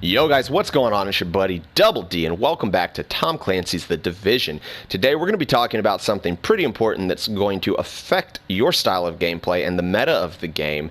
Yo guys, what's going on? It's your buddy Double D, and welcome back to Tom Clancy's The Division. Today we're going to be talking about something pretty important that's going to affect your style of gameplay and the meta of the game.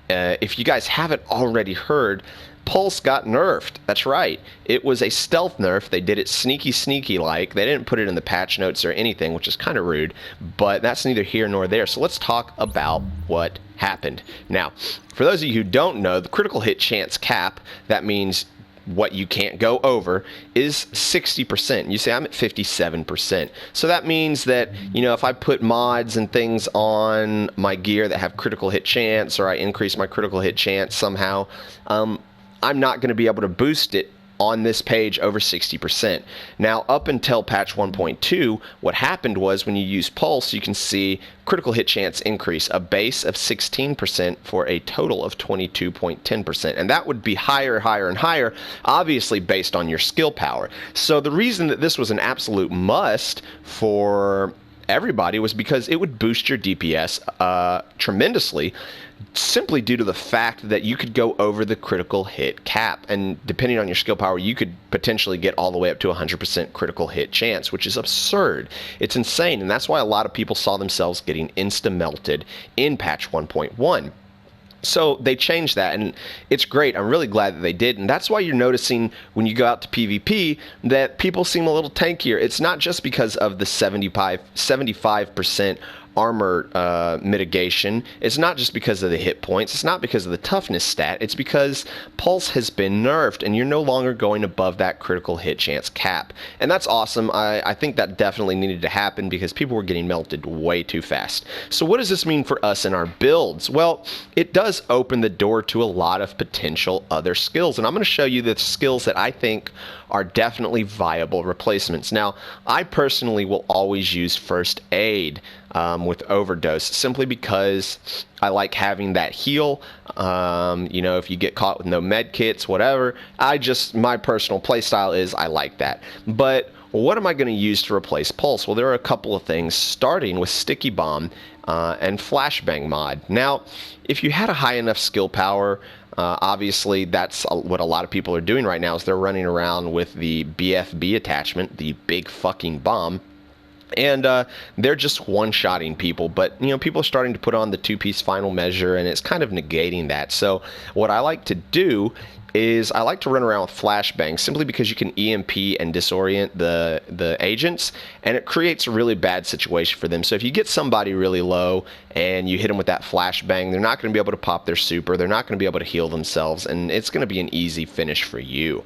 If you guys haven't already heard, Pulse got nerfed. That's right. It was a stealth nerf. They did it sneaky like. They didn't put it in the patch notes or anything, which is kind of rude, but that's neither here nor there. So let's talk about what happened. Now, for those of you who don't know, the critical hit chance cap, that means what you can't go over, is 60%. You say I'm at 57%. So that means that, if I put mods and things on my gear that have critical hit chance, or I increase my critical hit chance somehow, I'm not going to be able to boost it on this page over 60%. Now, up until patch 1.2, what happened was when you use Pulse, you can see critical hit chance increase, a base of 16% for a total of 22.10%. And that would be higher, and higher, obviously based on your skill power. So the reason that this was an absolute must for everybody was because it would boost your DPS tremendously, simply due to the fact that you could go over the critical hit cap, and depending on your skill power, you could potentially get all the way up to 100% critical hit chance, which is absurd. It's insane, and that's why a lot of people saw themselves getting insta-melted in patch 1.1. So they changed that, and it's great. I'm really glad that they did, and that's why you're noticing when you go out to PvP that people seem a little tankier. It's not just because of the 75% armor mitigation. It's not just because of the hit points. It's not because of the toughness stat. It's because Pulse has been nerfed, and you're no longer going above that critical hit chance cap. And that's awesome. I think that definitely needed to happen because people were getting melted way too fast. So what does this mean for us in our builds? Well, it does open the door to a lot of potential other skills, and I'm going to show you the skills that I think are definitely viable replacements. Now, I personally will always use First Aid with Overdose, simply because I like having that heal. If you get caught with no med kits, whatever, my personal playstyle is I like that. But what am I going to use to replace Pulse? Well, there are a couple of things, starting with Sticky Bomb and Flashbang mod. Now, if you had a high enough skill power, obviously that's what a lot of people are doing right now, is they're running around with the BFB attachment, the big fucking bomb, and they're just one-shotting people. But people are starting to put on the two-piece final measure, and it's kind of negating that. So what I like to do is I like to run around with Flashbang, simply because you can EMP and disorient the agents, and it creates a really bad situation for them. So if you get somebody really low and you hit them with that Flashbang, they're not going to be able to pop their super, they're not going to be able to heal themselves, and it's going to be an easy finish for you.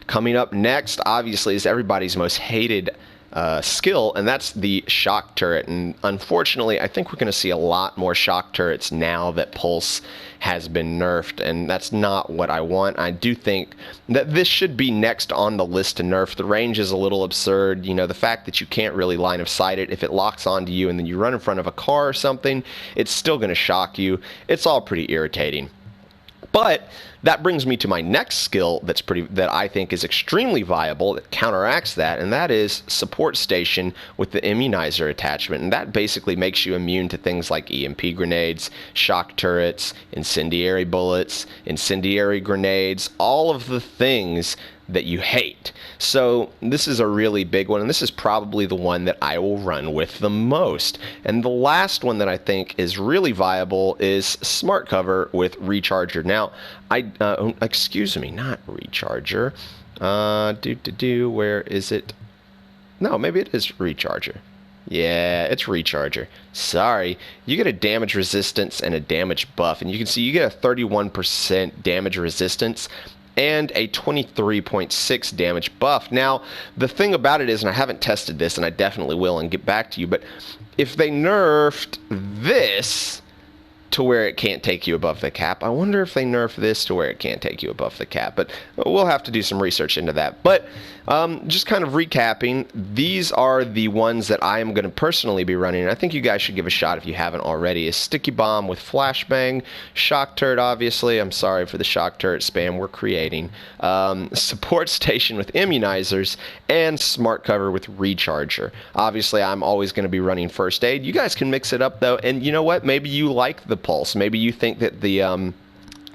Coming up next, obviously, is everybody's most hated skill, and that's the shock turret. And unfortunately, I think we're going to see a lot more shock turrets now that Pulse has been nerfed, and that's not what I want. I do think that this should be next on the list to nerf. The range is a little absurd. The fact that you can't really line of sight it, if it locks onto you and then you run in front of a car or something, it's still going to shock you. It's all pretty irritating. But that brings me to my next skill that I think is extremely viable, that counteracts that, and that is Support Station with the Immunizer attachment. And that basically makes you immune to things like EMP grenades, shock turrets, incendiary bullets, incendiary grenades, all of the things that you hate. So this is a really big one, and this is probably the one that I will run with the most. And the last one that I think is really viable is Smart Cover with Recharger. Now, excuse me, not Recharger. Where is it? No, maybe it is Recharger. Yeah, it's Recharger. Sorry. You get a damage resistance and a damage buff, and you can see you get a 31% damage resistance and a 23.6 damage buff. Now, the thing about it is, and I haven't tested this, and I definitely will and get back to you, but if they nerfed this to where it can't take you above the cap, I wonder if they nerf this to where it can't take you above the cap. But we'll have to do some research into that. But just kind of recapping, these are the ones that I am going to personally be running. I think you guys should give a shot if you haven't already. Is Sticky Bomb with Flashbang, Shock Turret, obviously. I'm sorry for the Shock Turret spam we're creating. Support Station with Immunizers, and Smart Cover with Recharger. Obviously, I'm always going to be running First Aid. You guys can mix it up, though. And you know what? Maybe you like the Pulse. Maybe you think that the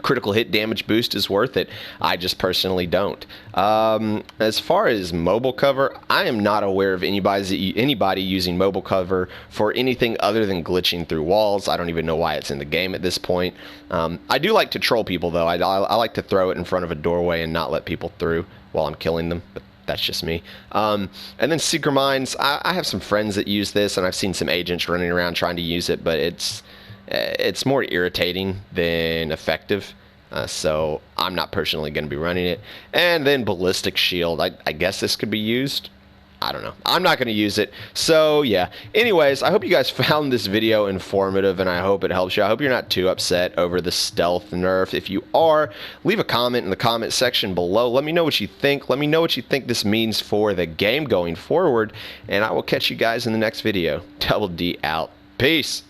critical hit damage boost is worth it. I just personally don't. As far as mobile cover, I am not aware of anybody using mobile cover for anything other than glitching through walls. I don't even know why it's in the game at this point. I do like to troll people, though. I like to throw it in front of a doorway and not let people through while I'm killing them, but that's just me. And then Secret Mines, I have some friends that use this, and I've seen some agents running around trying to use it, but it's more irritating than effective, so I'm not personally going to be running it. And then Ballistic Shield, I guess this could be used. I don't know. I'm not going to use it. So, yeah. Anyways, I hope you guys found this video informative, and I hope it helps you. I hope you're not too upset over the stealth nerf. If you are, leave a comment in the comment section below. Let me know what you think. Let me know what you think this means for the game going forward, and I will catch you guys in the next video. Double D out. Peace.